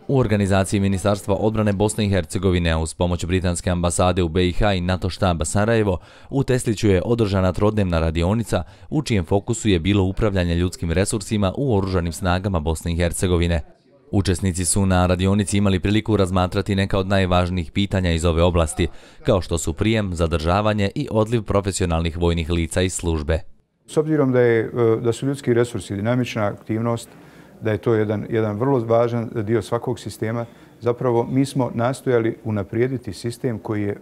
U organizaciji Ministarstva odbrane Bosne i Hercegovine uz pomoć Britanske ambasade u BiH i NATO štaba Sarajevo u Tesliću je održana trodnevna radionica u čijem fokusu je bilo upravljanje ljudskim resursima u oružanim snagama Bosne i Hercegovine. Učesnici su na radionici imali priliku razmatrati neka od najvažnijih pitanja iz ove oblasti, kao što su prijem, zadržavanje i odliv profesionalnih vojnih lica iz službe. S obzirom da su ljudski resursi dinamična aktivnost, da je to jedan vrlo važan dio svakog sistema, zapravo mi smo nastojali unaprijediti sistem koji je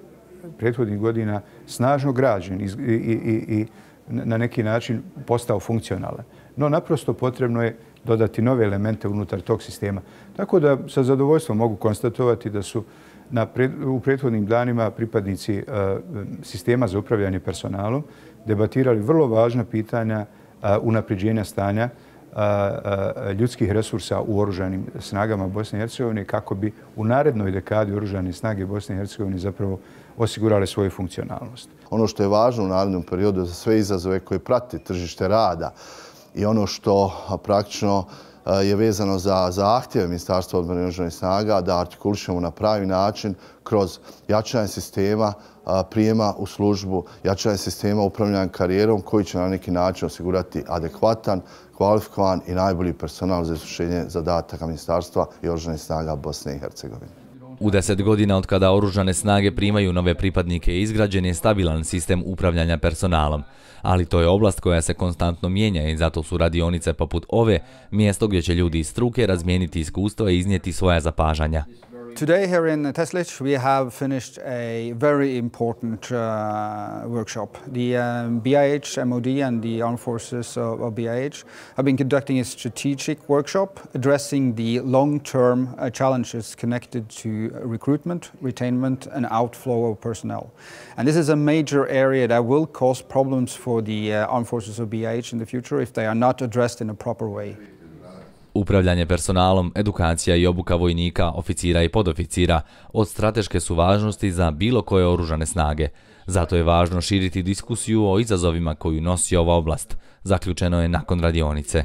prethodnih godina snažno građen i na neki način postao funkcionalan. No naprosto potrebno je dodati nove elemente unutar tog sistema. Tako da sa zadovoljstvom mogu konstatovati da su u prethodnim danima pripadnici sistema za upravljanje personalom debatirali vrlo važna pitanja unapređenja stanja ljudskih resursa u oružanim snagama Bosne i Hercegovine kako bi u narednoj dekadi oružane snage Bosne i Hercegovine zapravo osigurale svoju funkcionalnost. Ono što je važno u narednom periodu za sve izazove koje prati tržište rada i ono što praktično je vezano za zahtjeve Ministarstva odbrane i oružanih snaga da artikulišemo na pravi način kroz jačanje sistema prijema u službu, jačanje sistema upravljanja karijerom koji će na neki način osigurati adekvatan, kvalifikovan i najbolji personal za izvršenje zadataka Ministarstva i oružanih snaga Bosne i Hercegovine. U 10 godina od kada oružane snage primaju nove pripadnike izgrađen je stabilan sistem upravljanja personalom. Ali to je oblast koja se konstantno mijenja i zato su radionice poput ove mjesto gdje će ljudi iz struke razmijeniti iskustva i iznijeti svoja zapažanja. Today here in Teslić we have finished a very important workshop. The BIH, MOD and the Armed Forces of BIH have been conducting a strategic workshop addressing the long-term challenges connected to recruitment, retainment and outflow of personnel. And this is a major area that will cause problems for the Armed Forces of BIH in the future if they are not addressed in a proper way. Upravljanje personalom, edukacija i obuka vojnika, oficira i podoficira od strateške su važnosti za bilo koje oružane snage. Zato je važno širiti diskusiju o izazovima koju nosi ova oblast, zaključeno je nakon radionice.